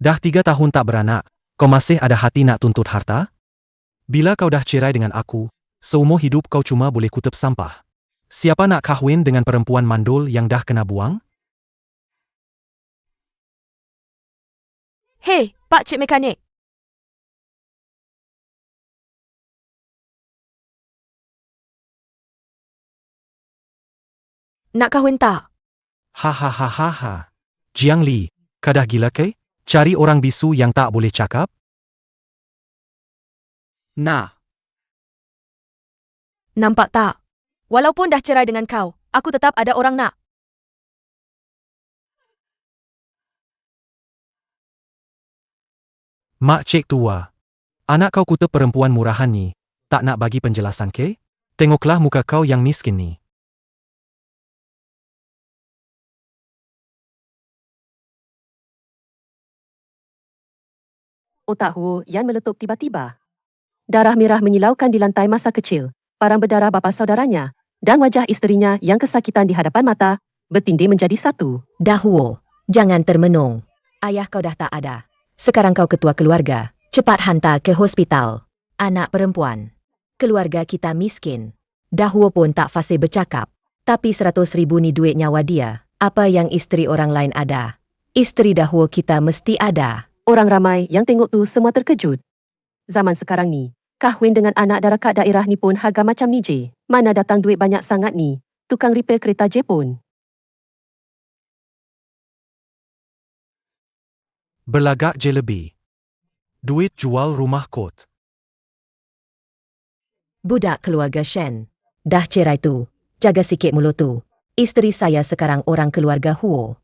Dah 3 tahun tak beranak, kau masih ada hati nak tuntut harta? Bila kau dah cerai dengan aku, seumur hidup kau cuma boleh kutip sampah. Siapa nak kahwin dengan perempuan mandul yang dah kena buang? Hei, Pak Cik Mekanik. Nak kahwin tak? Hahaha. Jiang Li, kau dah gila ke? Cari orang bisu yang tak boleh cakap? Nah, Nampak tak? Walaupun dah cerai dengan kau, aku tetap ada orang nak. Mak cik tua. Anak kau kutip perempuan murahan ni, tak nak bagi penjelasan ke? Tengoklah muka kau yang miskin ni. Otak Huo Yan meletup tiba-tiba. Darah merah menyilaukan di lantai masa kecil, parang berdarah bapa saudaranya, dan wajah isterinya yang kesakitan di hadapan mata, bertindih menjadi satu. Dah Huo, jangan termenung. Ayah kau dah tak ada. Sekarang kau ketua keluarga. Cepat hantar ke hospital. Anak perempuan. Keluarga kita miskin. Dah Huo pun tak fasih bercakap. Tapi 100,000 ni duit nyawa dia. Apa yang isteri orang lain ada? Isteri Dah Huo kita mesti ada. Orang ramai yang tengok tu semua terkejut. Zaman sekarang ni, kahwin dengan anak darakat daerah ni pun harga macam ni je. Mana datang duit banyak sangat ni? Tukang repair kereta je pun. Berlagak je lebih. Duit jual rumah kot. Budak keluarga Shen. Dah cerai tu. Jaga sikit mulut tu. Isteri saya sekarang orang keluarga Huo.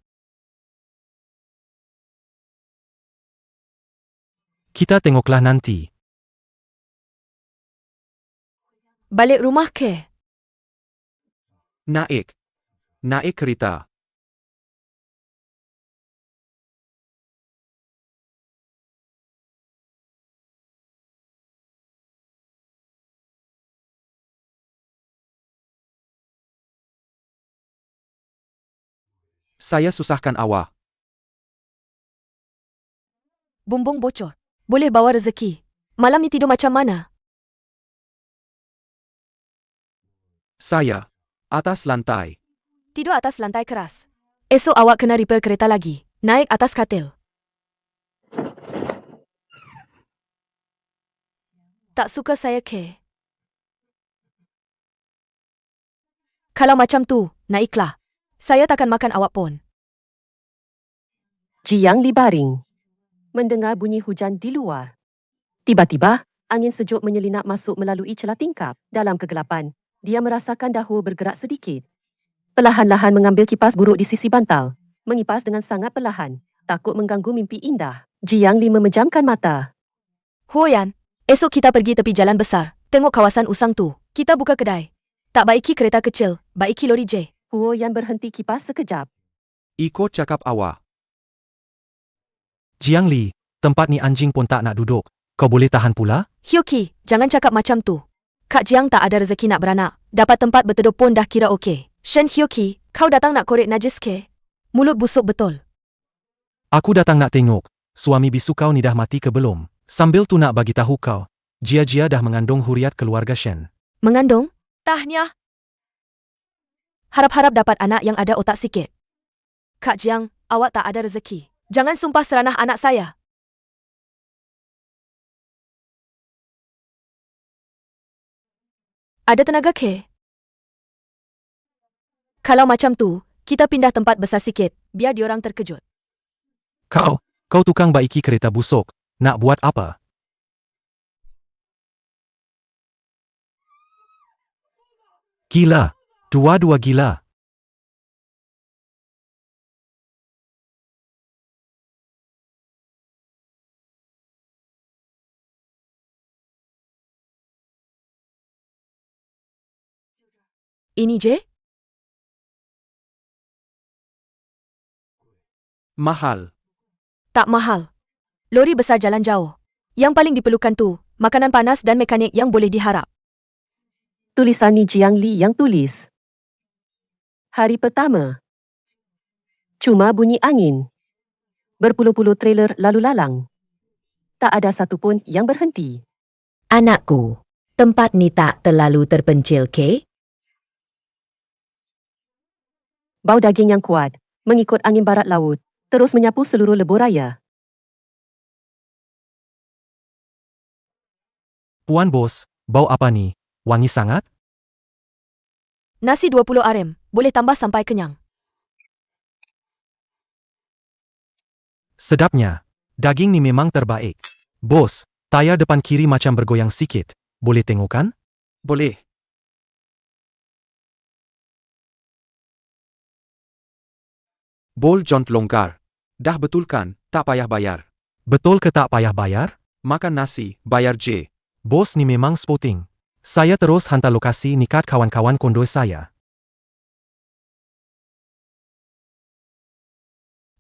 Kita tengoklah nanti. Balik rumah ke? naik. Naik kereta. Saya susahkan awak. Bumbung bocor. Boleh bawa rezeki. Malam ni tidur macam mana? Saya. Atas lantai. Tidur atas lantai keras. Esok awak kena repair kereta lagi. Naik atas katil. Tak suka saya ke? Kalau macam tu, naiklah. Saya takkan makan awak pun. Jiang Li baring. Mendengar bunyi hujan di luar. Tiba-tiba, angin sejuk menyelinap masuk melalui celah tingkap. Dalam kegelapan, dia merasakan Dah Huo bergerak sedikit. Perlahan-lahan mengambil kipas buruk di sisi bantal. Mengipas dengan sangat perlahan, takut mengganggu mimpi indah. Jiang Li memejamkan mata. Huo Yan, esok kita pergi tepi jalan besar. Tengok kawasan usang tu. Kita buka kedai. Tak baiki kereta kecil, baiki lori J. Huo Yan berhenti kipas sekejap. Ikut cakap awak. Jiang Li, tempat ni anjing pun tak nak duduk. Kau boleh tahan pula? Hyoki, jangan cakap macam tu. Kak Jiang tak ada rezeki nak beranak. Dapat tempat berteduh pun dah kira okey. Shen Hyoki, kau datang nak korek najis ke? Mulut busuk betul. Aku datang nak tengok. Suami bisu kau ni dah mati ke belum? Sambil tu nak bagi tahu kau. Jia dah mengandung huriat keluarga Shen. Mengandung? Tahniah. Harap-harap dapat anak yang ada otak sikit. Kak Jiang, awak tak ada rezeki. Jangan sumpah seranah anak saya. Ada tenaga ke? Kalau macam tu, kita pindah tempat besar sikit, biar diorang terkejut. Kau tukang baiki kereta busuk. Nak buat apa? Gila. Dua-dua gila. Ini je? Mahal. Tak mahal. Lori besar jalan jauh. Yang paling diperlukan tu, makanan panas dan mekanik yang boleh diharap. Tulisan ni Jiang Li yang tulis. Hari pertama. Cuma bunyi angin. Berpuluh-puluh trailer lalu lalang. Tak ada satu pun yang berhenti. Anakku, tempat ni tak terlalu terpencil, ke? Bau daging yang kuat, mengikut angin barat laut, terus menyapu seluruh lebuh raya. Puan bos, bau apa ni? Wangi sangat? Nasi 20 RM, boleh tambah sampai kenyang. Sedapnya. Daging ni memang terbaik. Bos, tayar depan kiri macam bergoyang sikit. Boleh tengokkan? Boleh. Bol jont longgar. Dah betul kan, tak payah bayar. Betul ke tak payah bayar? Makan nasi, bayar je. Bos ni memang sporting. Saya terus hantar lokasi nikat kawan-kawan kondoi saya.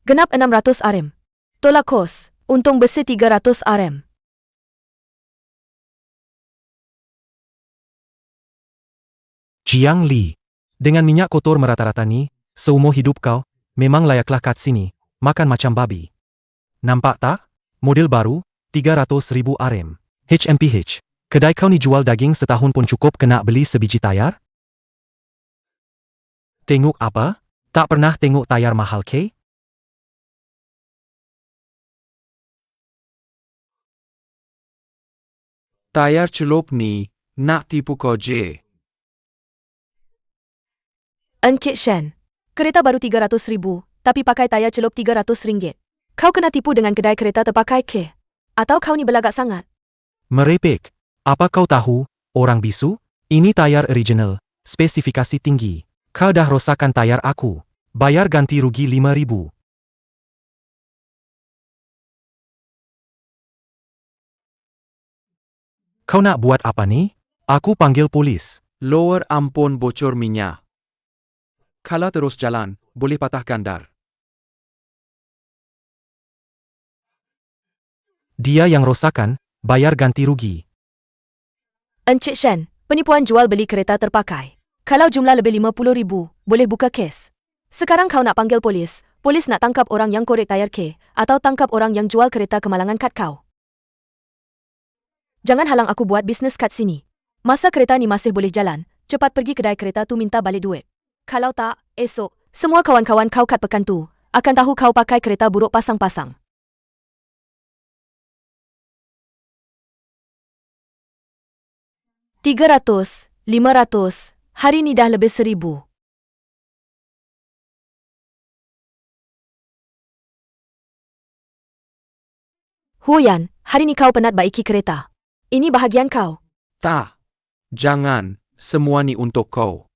Genap 600 RM. Tolak kos, untung bersih 300 RM. Jiang Li. Dengan minyak kotor merata-rata ni, seumur hidup kau, memang layaklah kat sini, makan macam babi. Nampak tak? Model baru, 300,000 RM. HMPH. Kedai kau ni jual daging setahun pun cukup kena beli sebiji tayar? Tengok apa? Tak pernah tengok tayar mahal, ke? Tayar celup ni, nak tipu kau je. Encik Shen. Kereta baru 300,000, tapi pakai tayar celup RM300. Kau kena tipu dengan kedai kereta terpakai, ke? Atau kau ni belagak sangat? Merepek. Apa kau tahu, orang bisu? Ini tayar original, spesifikasi tinggi. Kau dah rosakkan tayar aku. Bayar ganti rugi 5,000. Kau nak buat apa ni? Aku panggil polis. Lower ampun bocor minyak. Kalau terus jalan, boleh patah gandar. Dia yang rosakkan, bayar ganti rugi. Encik Shen, penipuan jual beli kereta terpakai. Kalau jumlah lebih 50,000, boleh buka kes. Sekarang kau nak panggil polis, polis nak tangkap orang yang korek tayar, ke? Atau tangkap orang yang jual kereta kemalangan kat kau? Jangan halang aku buat bisnes kat sini. Masa kereta ni masih boleh jalan, cepat pergi kedai kereta tu minta balik duit. Kalau tak, esok, semua kawan-kawan kau kat pekan tu akan tahu kau pakai kereta buruk pasang-pasang. $300, $500, hari ni dah lebih 1,000. Huyan, hari ni kau penat baiki kereta. Ini bahagian kau. Tak. Jangan, semua ni untuk kau.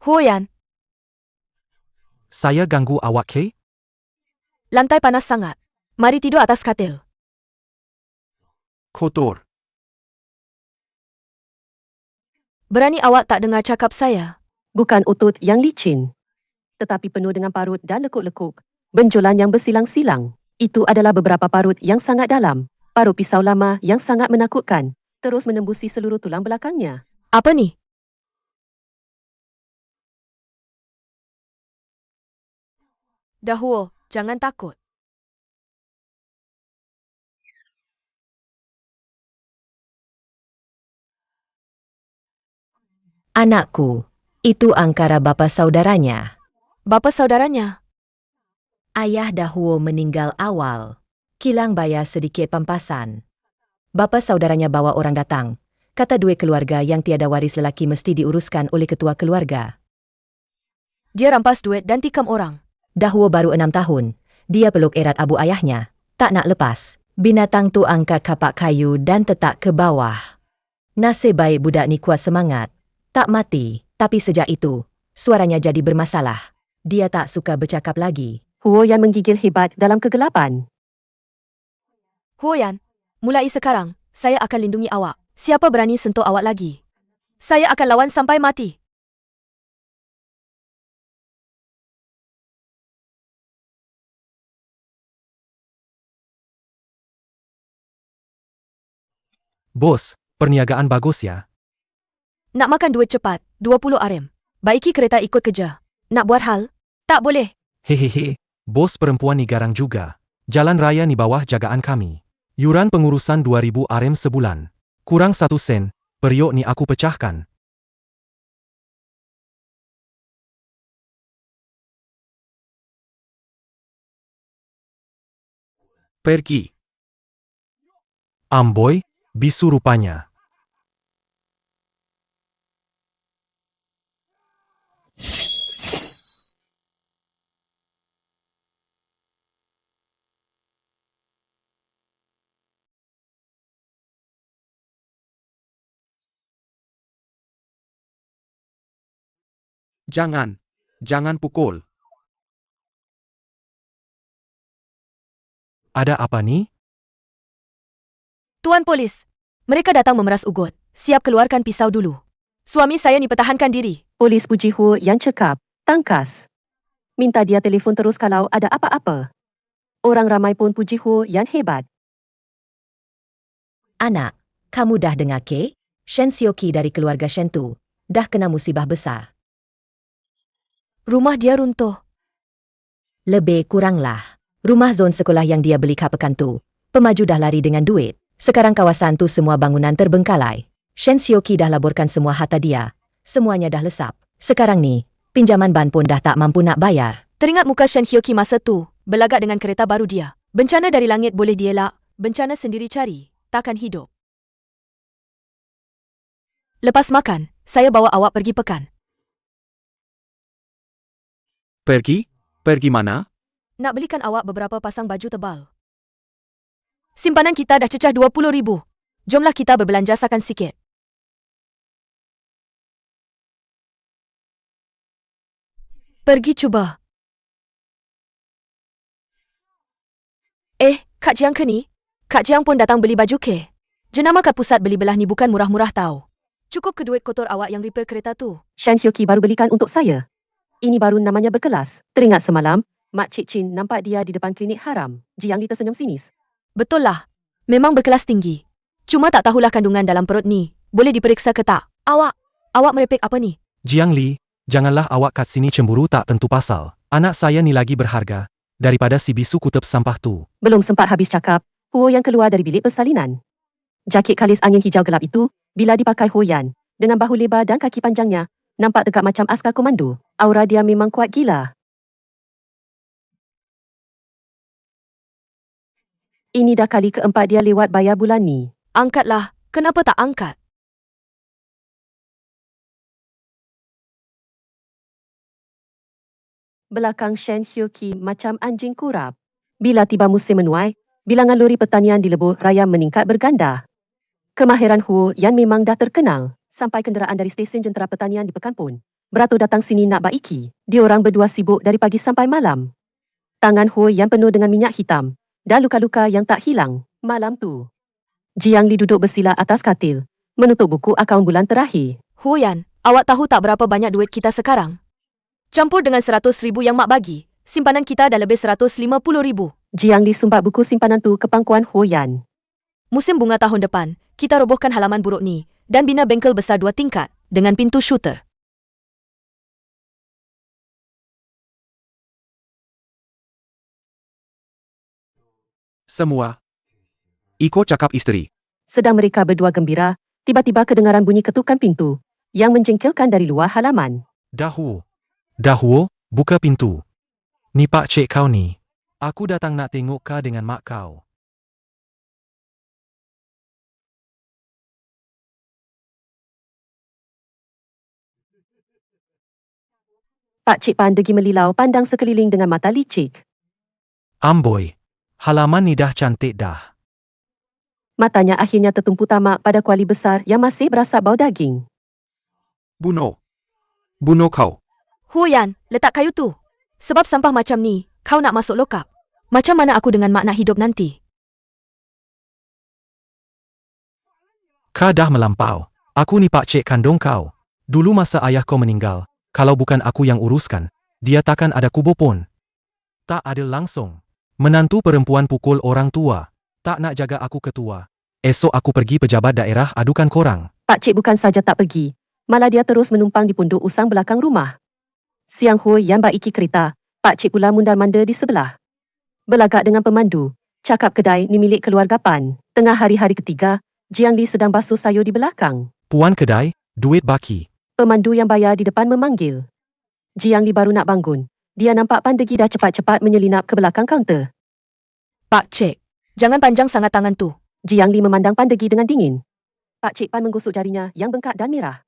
Huyan, Saya ganggu awak, ke? lantai panas sangat. Mari tidur atas katil. Kotor. Berani awak tak dengar cakap saya? Bukan otot yang licin, tetapi penuh dengan parut dan lekuk-lekuk. Benjolan yang bersilang-silang. Itu adalah beberapa parut yang sangat dalam. Parut pisau lama yang sangat menakutkan. Terus menembusi seluruh tulang belakangnya. Apa ni? Dahulu, jangan takut. Anakku, itu angkara bapa saudaranya. Bapa saudaranya? Ayah dahulu meninggal awal. Kilang bayar sedikit pampasan. Bapa saudaranya bawa orang datang. Kata dua keluarga yang tiada waris lelaki mesti diuruskan oleh ketua keluarga. Dia rampas duit dan tikam orang. Dahulu baru 6 tahun. Dia peluk erat abu ayahnya. Tak nak lepas. Binatang tu angkat kapak kayu dan tetak ke bawah. Nasib baik budak ni kuat semangat. Tak mati, tapi sejak itu, suaranya jadi bermasalah. Dia tak suka bercakap lagi. Huo yang menggigil hebat dalam kegelapan. Huyan, mulai sekarang, saya akan lindungi awak. Siapa berani sentuh awak lagi? Saya akan lawan sampai mati. Bos, perniagaan bagus ya. Nak makan duit cepat, 20 RM. Baiki kereta ikut kerja. Nak buat hal? Tak boleh. Hehehe, bos perempuan ni garang juga. Jalan raya ni bawah jagaan kami. Yuran pengurusan 2000 RM sebulan. Kurang 1 sen, periuk ni aku pecahkan. Pergi. Amboi, bisu rupanya. Jangan pukul. Ada apa ni? Tuan polis, mereka datang memeras ugot. Siap keluarkan pisau dulu. Suami saya ni pertahankan diri. Polis Puji Hu yang cekap, tangkas. Minta dia telefon terus kalau ada apa-apa. Orang ramai pun Puji Hu yang hebat. Anak, kamu dah dengar ke? Shen Sioki dari keluarga Shen tu dah kena musibah besar. Rumah dia runtuh. Lebih kuranglah. Rumah zon sekolah yang dia beli pekan tu, pemaju dah lari dengan duit. Sekarang kawasan tu semua bangunan terbengkalai. Shen Sioki dah laborkan semua harta dia. Semuanya dah lesap. Sekarang ni, pinjaman ban pun dah tak mampu nak bayar. Teringat muka Shen Hyoki masa tu, berlagak dengan kereta baru dia. Bencana dari langit boleh dielak, bencana sendiri cari, takkan hidup. Lepas makan, saya bawa awak pergi pekan. Pergi? Pergi mana? Nak belikan awak beberapa pasang baju tebal. Simpanan kita dah cecah 20,000. Jomlah kita berbelanja sakan sikit. Pergi cuba. Kak Jiang ke ni? Kak Jiang pun datang beli baju ke? Jenama kat pusat beli belah ni bukan murah-murah tau. Cukup ke duit kotor awak yang repair kereta tu. Shen Hyoki baru belikan untuk saya. Ini baru namanya berkelas. Teringat semalam, Mak Cik Chin nampak dia di depan klinik haram. Jiang Li tersenyum sinis. Betul lah. Memang berkelas tinggi. Cuma tak tahulah kandungan dalam perut ni. Boleh diperiksa ke tak? Awak merepek apa ni? Jiang Li, janganlah awak kat sini cemburu tak tentu pasal. Anak saya ni lagi berharga daripada si bisu kutub sampah tu. Belum sempat habis cakap, Huo yang keluar dari bilik persalinan. Jakit kalis angin hijau gelap itu, bila dipakai Ho Yan, dengan bahu lebar dan kaki panjangnya, nampak tegak macam askar komando. Aura dia memang kuat gila. Ini dah kali keempat dia lewat bayar bulan ni. Angkatlah. Kenapa tak angkat? Belakang Shen Hyoki macam anjing kurap. Bila tiba musim menuai, bilangan lori pertanian di lebuh raya meningkat berganda. Kemahiran Huo yang memang dah terkenal, sampai kenderaan dari stesen jentera pertanian di Pekan pun beratur datang sini nak baiki. Diorang berdua sibuk dari pagi sampai malam. Tangan Huo yang penuh dengan minyak hitam dan luka-luka yang tak hilang. Malam tu, Jiang Li duduk bersila atas katil, menutup buku akaun bulan terakhir. Hu Yan, awak tahu tak berapa banyak duit kita sekarang? Campur dengan 100,000 yang mak bagi, simpanan kita dah lebih 150,000. Jiang Li sumbat buku simpanan tu ke pangkuan Ho Yan. Musim bunga tahun depan, kita robohkan halaman buruk ni dan bina bengkel besar 2 tingkat dengan pintu shooter. Semua ikut cakap isteri. Sedang mereka berdua gembira, tiba-tiba kedengaran bunyi ketukan pintu yang menjengkelkan dari luar halaman. Dahuo, buka pintu. Ni Pak Cik kau ni. Aku datang nak tengok kau dengan mak kau. Pak Cik Pan degi melilau pandang sekeliling dengan mata licik. Amboi, halaman ni dah cantik dah. Matanya akhirnya tertumpu tamak pada kuali besar yang masih berasap bau daging. Bunuh kau. Hu Yan, letak kayu tu. Sebab sampah macam ni, kau nak masuk lokap. Macam mana aku dengan mak nak hidup nanti? Kau dah melampau. Aku ni Pak Cik kandung kau. Dulu masa ayah kau meninggal, kalau bukan aku yang uruskan, dia takkan ada kubur pun. Tak adil langsung. Menantu perempuan pukul orang tua. Tak nak jaga aku ketua. esok aku pergi pejabat daerah adukan korang. Pak Cik bukan saja tak pergi, malah dia terus menumpang di pondok usang belakang rumah. Siang Ho yang baiki kereta, Pak Cik pula mundar-mandir di sebelah. Belagak dengan pemandu, cakap kedai ni milik keluarga Pan. Tengah hari-hari ketiga, Jiang Li sedang basuh sayur di belakang. Puan kedai, duit baki. Pemandu yang bayar di depan memanggil. Jiang Li baru nak bangun. Dia nampak Pan Degi dah cepat-cepat menyelinap ke belakang kaunter. Pak Cik, jangan panjang sangat tangan tu. Jiang Li memandang Pan Degi dengan dingin. Pak Cik Pan menggosok jarinya yang bengkak dan merah.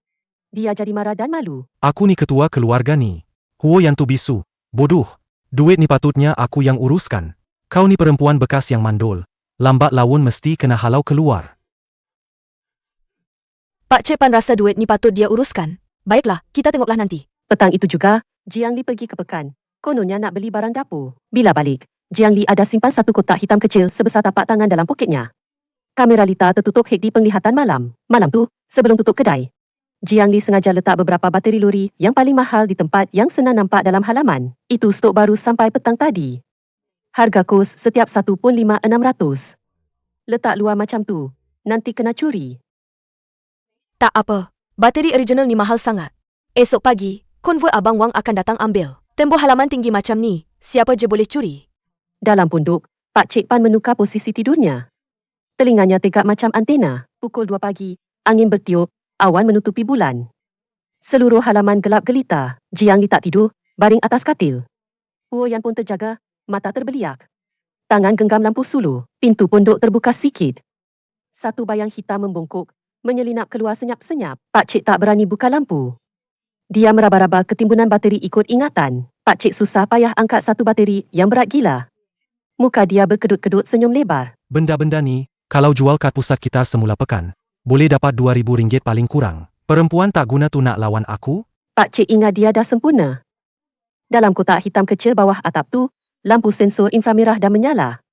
Dia jadi marah dan malu. Aku ni ketua keluarga ni. Huo yang tu bisu. Bodoh. Duit ni patutnya aku yang uruskan. Kau ni perempuan bekas yang mandul. Lambat laun mesti kena halau keluar. Pak Cik Pan rasa duit ni patut dia uruskan. Baiklah, kita tengoklah nanti. Petang itu juga, Jiang Li pergi ke pekan. Kononnya nak beli barang dapur. Bila balik, Jiang Li ada simpan satu kotak hitam kecil sebesar tapak tangan dalam poketnya. Kamera Lita tertutup hek di penglihatan malam. Malam tu, sebelum tutup kedai, Jiang Li sengaja letak beberapa bateri lori yang paling mahal di tempat yang senang nampak dalam halaman. Itu stok baru sampai petang tadi. Harga kos setiap satu pun 5,600. Letak luar macam tu, nanti kena curi. Tak apa, bateri original ni mahal sangat. Esok pagi, konvoi Abang Wang akan datang ambil. Tembok halaman tinggi macam ni, siapa je boleh curi? Dalam pondok, Pak Cik Pan menukar posisi tidurnya. Telinganya tegak macam antena. Pukul 2 pagi, angin bertiup, awan menutupi bulan. Seluruh halaman gelap gelita. Jiang Li tak tidur, baring atas katil. Huo Yan pun terjaga, mata terbeliak. Tangan genggam lampu sulu, pintu pondok terbuka sikit. Satu bayang hitam membongkok, menyelinap keluar senyap-senyap. Pak Cik tak berani buka lampu. Dia meraba-raba ketimbunan bateri ikut ingatan. Pak Cik susah payah angkat satu bateri yang berat gila. Muka dia berkedut-kedut senyum lebar. Benda-benda ni, kalau jual kad pusat kita semula pekan, boleh dapat RM2,000 paling kurang. Perempuan tak guna tu nak lawan aku? Pak Cik ingat dia dah sempurna. Dalam kotak hitam kecil bawah atap tu, lampu sensor inframerah dah menyala.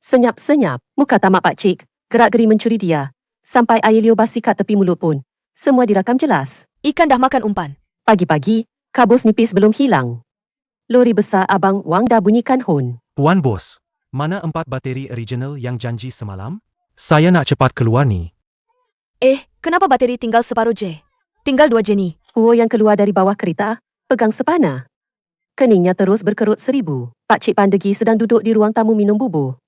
Senyap-senyap, muka tamak Pak Cik, gerak-geri mencuri dia. Sampai air liur basi kat tepi mulut pun. Semua direkam jelas. Ikan dah makan umpan. Pagi-pagi, kabus nipis belum hilang. Lori besar Abang Wang dah bunyikan hon. Puan bos, mana 4 bateri original yang janji semalam? Saya nak cepat keluar ni. Kenapa bateri tinggal separuh je? Tinggal 2 je ni. Huo yang keluar dari bawah kereta, pegang sepana. Keningnya terus berkerut seribu. Pak Cik Pan Degi sedang duduk di ruang tamu minum bubur.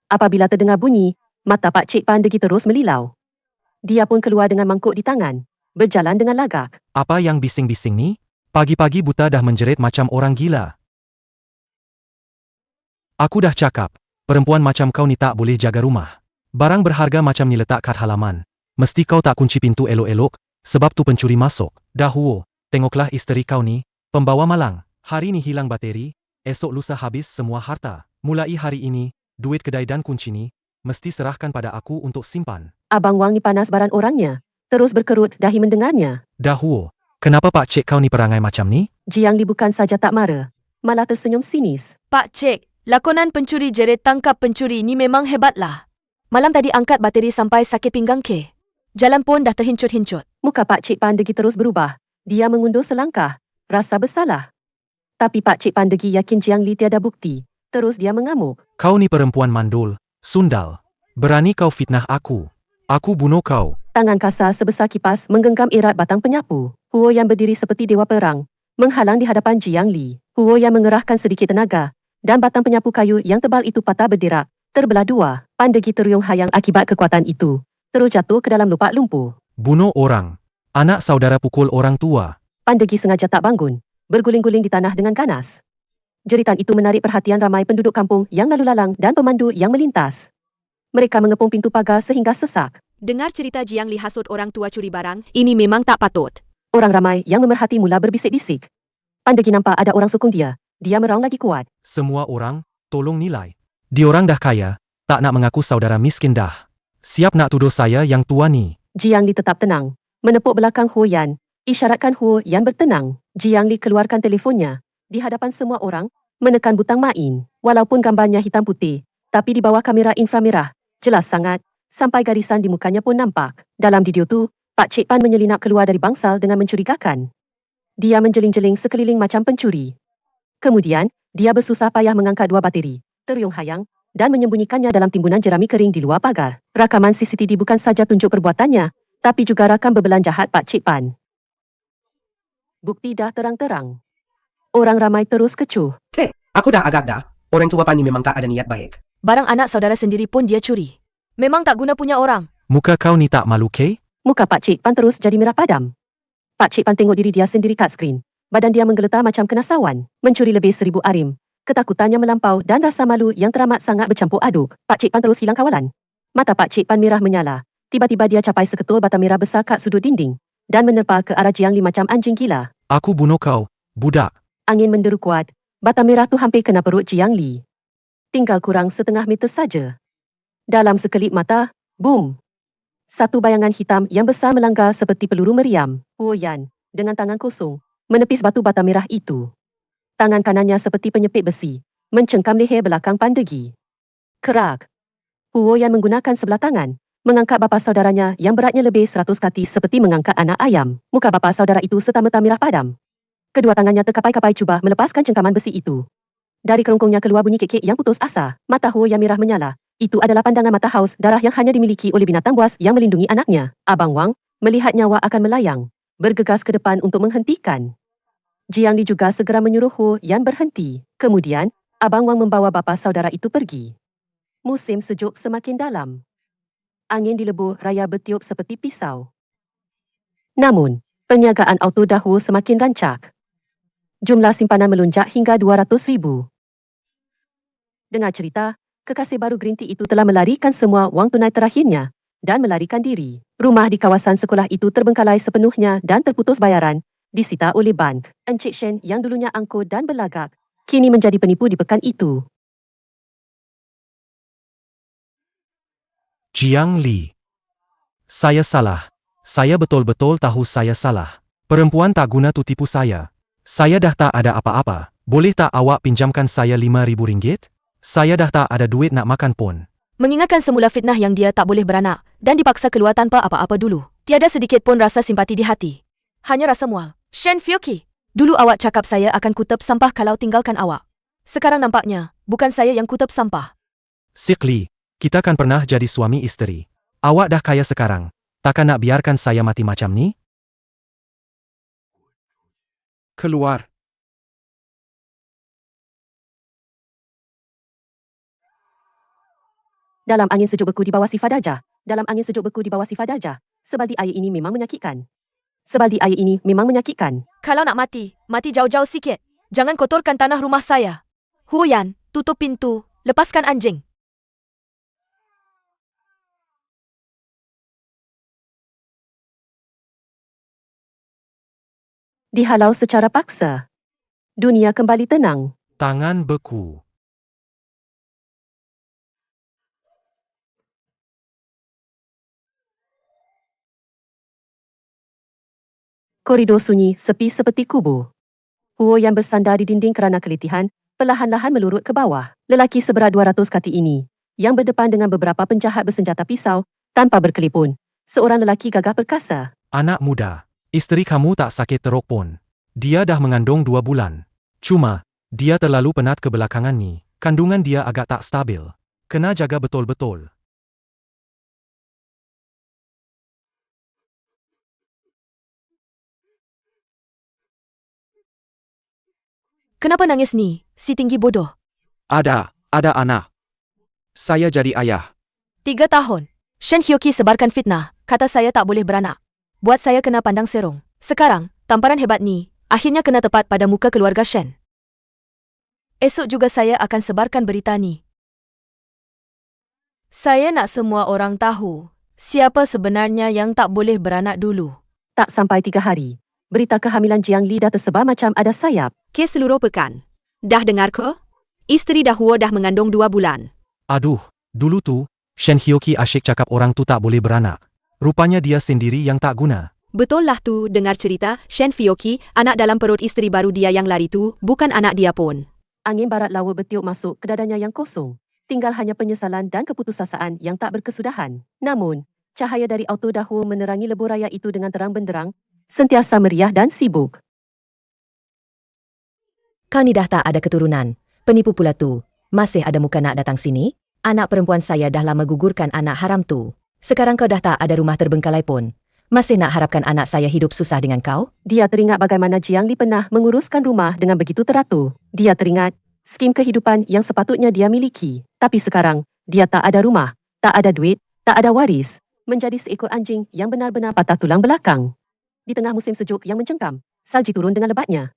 Apabila terdengar bunyi, mata Pak Cik Pan Degi terus melilau. Dia pun keluar dengan mangkuk di tangan, berjalan dengan lagak. Apa yang bising-bising ni? Pagi-pagi buta dah menjerit macam orang gila. Aku dah cakap, perempuan macam kau ni tak boleh jaga rumah. Barang berharga macam ni letak kat halaman. Mesti kau tak kunci pintu elok-elok, sebab tu pencuri masuk. Dah Huo, tengoklah isteri kau ni, pembawa malang. Hari ni hilang bateri, esok lusa habis semua harta. Mulai hari ini, duit kedai dan kunci ni, mesti serahkan pada aku untuk simpan. Abang Wang ni panas baran orangnya. Terus berkerut dahi mendengarnya. Dah Huo, kenapa Pak Cik kau ni perangai macam ni? Jiang Li bukan saja tak marah, malah tersenyum sinis. Pak Cik, lakonan pencuri jerit tangkap pencuri ni memang hebatlah. Malam tadi angkat bateri sampai sakit pinggang ke. Jalan pun dah terhincut-hincut. Muka Pak Cik Pan Degi terus berubah. Dia mengundur selangkah, rasa bersalah. Tapi Pak Cik Pan Degi yakin Jiang Li tiada bukti. Terus dia mengamuk. Kau ni perempuan mandul, sundal. Berani kau fitnah aku. Aku bunuh kau. Tangan kasar sebesar kipas menggenggam erat batang penyapu. Huo yang berdiri seperti dewa perang, menghalang di hadapan Jiang Li. Huo yang mengerahkan sedikit tenaga, dan batang penyapu kayu yang tebal itu patah berderak, terbelah dua. Pan Degi teruyung hayang akibat kekuatan itu, terus jatuh ke dalam lupak lumpur. Bunuh orang. Anak saudara pukul orang tua. Pan Degi sengaja tak bangun, berguling-guling di tanah dengan ganas. Jeritan itu menarik perhatian ramai penduduk kampung yang lalu lalang dan pemandu yang melintas. Mereka mengepung pintu pagar sehingga sesak. Dengar cerita Jiang Li hasut orang tua curi barang, ini memang tak patut. Orang ramai yang memerhati mula berbisik-bisik. Pan Degi nampak ada orang sokong dia. Dia meraung lagi kuat. Semua orang, tolong nilai. Diorang dah kaya, tak nak mengaku saudara miskin dah. Siap nak tuduh saya yang tua ni. Jiang Li tetap tenang, menepuk belakang Huo Yan, isyaratkan Huo Yan bertenang. Jiang Li keluarkan telefonnya, di hadapan semua orang, menekan butang main. Walaupun gambarnya hitam putih, tapi di bawah kamera inframerah, jelas sangat, sampai garisan di mukanya pun nampak. Dalam video tu, Pak Cik Pan menyelinap keluar dari bangsal dengan mencurigakan. Dia menjeling-jeling sekeliling macam pencuri. Kemudian, dia bersusah payah mengangkat 2 bateri. Teruyung hayang, dan menyembunyikannya dalam timbunan jerami kering di luar pagar. Rakaman CCTV bukan saja tunjuk perbuatannya, tapi juga rakam bebelan jahat Pak Cik Pan. Bukti dah terang-terang. Orang ramai terus kecuh. Cik, aku dah agak dah. Orang tua Pan ni memang tak ada niat baik. Barang anak saudara sendiri pun dia curi. Memang tak guna punya orang. Muka kau ni tak malu, Kay? Muka Pak Cik Pan terus jadi merah padam. Pak Cik Pan tengok diri dia sendiri kat skrin. Badan dia menggeletar macam kena sawan. Mencuri lebih 1000 arim. Ketakutannya melampau dan rasa malu yang teramat sangat bercampur aduk. Pak Cik Pan terus hilang kawalan. Mata Pak Cik Pan merah menyala. Tiba-tiba dia capai seketul bata merah besar kat sudut dinding dan menerpa ke arah Jiang Li macam anjing gila. Aku bunuh kau, budak. Angin menderu kuat. Bata merah tu hampir kena perut Jiang Li. Tinggal kurang setengah meter saja. Dalam sekelip mata, boom! Satu bayangan hitam yang besar melanggar seperti peluru meriam. Huo Yan, dengan tangan kosong, menepis batu bata merah itu. Tangan kanannya seperti penyepit besi, mencengkam leher belakang Pandegi. Kerak. Huo Yan menggunakan sebelah tangan, mengangkat bapa saudaranya yang beratnya lebih 100 kati seperti mengangkat anak ayam. Muka bapa saudara itu serta-merta merah padam. Kedua tangannya terkapai-kapai cuba melepaskan cengkaman besi itu. Dari kerongkongnya keluar bunyi kek-kek yang putus asa. Mata Huo yang merah menyala. Itu adalah pandangan mata haus darah yang hanya dimiliki oleh binatang buas yang melindungi anaknya. Abang Wang, melihat nyawa akan melayang, bergegas ke depan untuk menghentikan. Jiang Li juga segera menyuruh Huo Yan berhenti. Kemudian, Abang Wang membawa bapa saudara itu pergi. Musim sejuk semakin dalam. Angin di lebuh raya bertiup seperti pisau. Namun, perniagaan auto Dahuo semakin rancak. Jumlah simpanan melonjak hingga 200,000. Dengar cerita, kekasih baru Green Tea itu telah melarikan semua wang tunai terakhirnya dan melarikan diri. Rumah di kawasan sekolah itu terbengkalai sepenuhnya dan terputus bayaran, disita oleh bank. Encik Shen yang dulunya angkuh dan berlagak, kini menjadi penipu di pekan itu. Jiang Li. Saya salah. Saya betul-betul tahu saya salah. Perempuan tak guna tu tipu saya. Saya dah tak ada apa-apa. Boleh tak awak pinjamkan saya RM5,000? Saya dah tak ada duit nak makan pun. Mengingatkan semula fitnah yang dia tak boleh beranak dan dipaksa keluar tanpa apa-apa dulu. Tiada sedikit pun rasa simpati di hati. Hanya rasa mual. Shen Fiuqi, dulu awak cakap saya akan kutip sampah kalau tinggalkan awak. Sekarang nampaknya, bukan saya yang kutip sampah. Sik Li, kita kan pernah jadi suami isteri. Awak dah kaya sekarang. Takkan nak biarkan saya mati macam ni? Keluar. Dalam angin sejuk beku di bawah sifar darjah. Dalam angin sejuk beku di bawah sifar darjah. Sebaldi air ini memang menyakitkan. Sebaldi air ini memang menyakitkan. Kalau nak mati, mati jauh-jauh sikit. Jangan kotorkan tanah rumah saya. Huo Yan, tutup pintu, lepaskan anjing. Dihalau secara paksa. Dunia kembali tenang. Tangan beku. Koridor sunyi sepi seperti kubur. Huo yang bersandar di dinding kerana keletihan, perlahan-lahan melurut ke bawah. Lelaki seberat 200 kati ini, yang berdepan dengan beberapa penjahat bersenjata pisau, tanpa berkelip pun. Seorang lelaki gagah perkasa. Anak muda, isteri kamu tak sakit teruk pun. Dia dah mengandung 2 bulan. Cuma, dia terlalu penat kebelakangan ni. Kandungan dia agak tak stabil. Kena jaga betul-betul. Kenapa nangis ni, si tinggi bodoh? Ada anak. Saya jadi ayah. 3 tahun. Shen Hyoki sebarkan fitnah, kata saya tak boleh beranak. Buat saya kena pandang serong. Sekarang, tamparan hebat ni, akhirnya kena tepat pada muka keluarga Shen. Esok juga saya akan sebarkan berita ni. Saya nak semua orang tahu, siapa sebenarnya yang tak boleh beranak dulu. Tak sampai 3 hari, berita kehamilan Jiang Li dah tersebar macam ada sayap. Kes seluruh pekan. Dah dengar ke? Isteri Dahuo dah mengandung 2 bulan. Aduh, dulu tu, Shen Hyoki asyik cakap orang tu tak boleh beranak. Rupanya dia sendiri yang tak guna. Betul lah tu dengar cerita Shen Fiuqi, anak dalam perut isteri baru dia yang lari tu, bukan anak dia pun. Angin barat lawa bertiup masuk ke dadanya yang kosong. Tinggal hanya penyesalan dan keputusasaan yang tak berkesudahan. Namun, cahaya dari auto Dahuo menerangi lebuh raya itu dengan terang benderang, sentiasa meriah dan sibuk. Kau ni dah tak ada keturunan. Penipu pula tu. Masih ada muka nak datang sini? Anak perempuan saya dah lama gugurkan anak haram tu. Sekarang kau dah tak ada rumah terbengkalai pun. Masih nak harapkan anak saya hidup susah dengan kau? Dia teringat bagaimana Jiang Li pernah menguruskan rumah dengan begitu teratur. Dia teringat skim kehidupan yang sepatutnya dia miliki. Tapi sekarang, dia tak ada rumah, tak ada duit, tak ada waris. Menjadi seekor anjing yang benar-benar patah tulang belakang. Di tengah musim sejuk yang mencengkam, salji turun dengan lebatnya.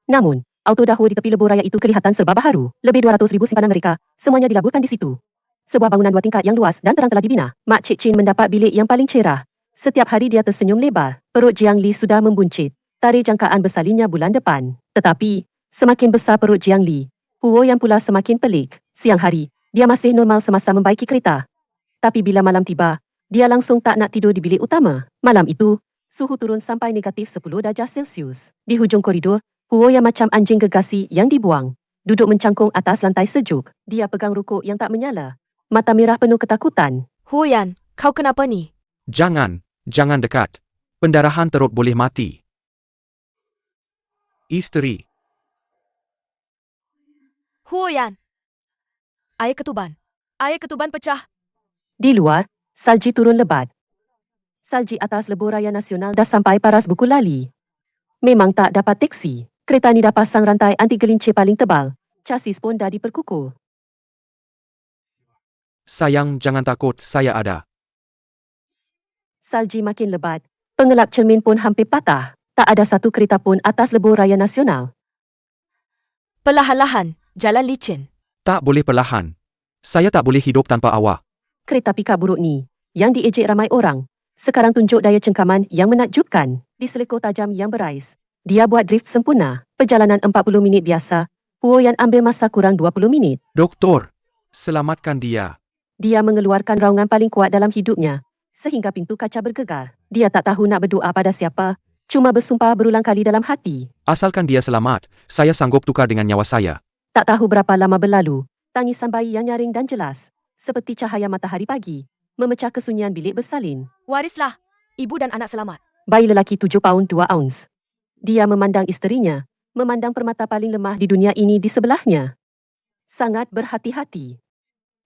Namun, auto dahulu di tepi lebuh raya itu kelihatan serba baharu. Lebih 200,000 simpanan mereka, semuanya dilaburkan di situ. Sebuah bangunan 2 tingkat yang luas dan terang telah dibina. Mak Cik Chin mendapat bilik yang paling cerah. Setiap hari dia tersenyum lebar. Perut Jiang Li sudah membuncit. Tarikh jangkaan bersalinnya bulan depan. Tetapi, semakin besar perut Jiang Li, Huo yang pula semakin pelik. Siang hari, dia masih normal semasa membaiki kereta. Tapi bila malam tiba, dia langsung tak nak tidur di bilik utama. Malam itu, suhu turun sampai negatif 10 darjah Celsius. Di hujung koridor, Huo yang macam anjing gegasi yang dibuang. Duduk mencangkung atas lantai sejuk. Dia pegang rokok yang tak menyala. Mata merah penuh ketakutan. Huoyan, kau kenapa ni? Jangan dekat. Pendarahan teruk boleh mati. Isteri, Huoyan! Air ketuban. Air ketuban pecah. Di luar, salji turun lebat. Salji atas lebuh raya nasional dah sampai paras buku lali. Memang tak dapat teksi. Kereta ni dah pasang rantai anti gelincir paling tebal. Chasis pun dah diperkukuh. sayang jangan takut, saya ada. Salji makin lebat. Pengelap cermin pun hampir patah. Tak ada satu kereta pun atas lebuh raya nasional. Perlahan-lahan, jalan licin. Tak boleh perlahan. Saya tak boleh hidup tanpa awak. Kereta pikap buruk ni, yang diejek ramai orang, sekarang tunjuk daya cengkaman yang menakjubkan. Di selekoh tajam yang berais, dia buat drift sempurna. Perjalanan 40 minit biasa, Huo yang ambil masa kurang 20 minit. Doktor, selamatkan dia. Dia mengeluarkan raungan paling kuat dalam hidupnya, sehingga pintu kaca bergegar. Dia tak tahu nak berdoa pada siapa, cuma bersumpah berulang kali dalam hati. Asalkan dia selamat, saya sanggup tukar dengan nyawa saya. Tak tahu berapa lama berlalu, tangisan bayi yang nyaring dan jelas, seperti cahaya matahari pagi, memecah kesunyian bilik bersalin. Warislah, ibu dan anak selamat. Bayi lelaki 7 paun 2 aunce. Dia memandang isterinya, memandang permata paling lemah di dunia ini di sebelahnya. Sangat berhati-hati.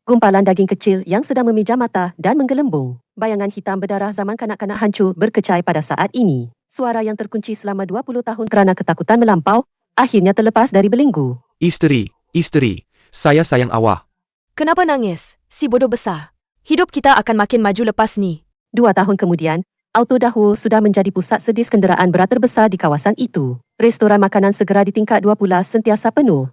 Gumpalan daging kecil yang sedang memijam mata dan menggelembung. Bayangan hitam berdarah zaman kanak-kanak hancur berkecai pada saat ini. Suara yang terkunci selama 20 tahun kerana ketakutan melampau, akhirnya terlepas dari belenggu. Isteri, saya sayang awak. Kenapa nangis? Si bodoh besar. Hidup kita akan makin maju lepas ni. 2 tahun kemudian, Auto Dahu sudah menjadi pusat sedis kenderaan berat terbesar di kawasan itu. Restoran makanan segera di tingkat 2 pula sentiasa penuh.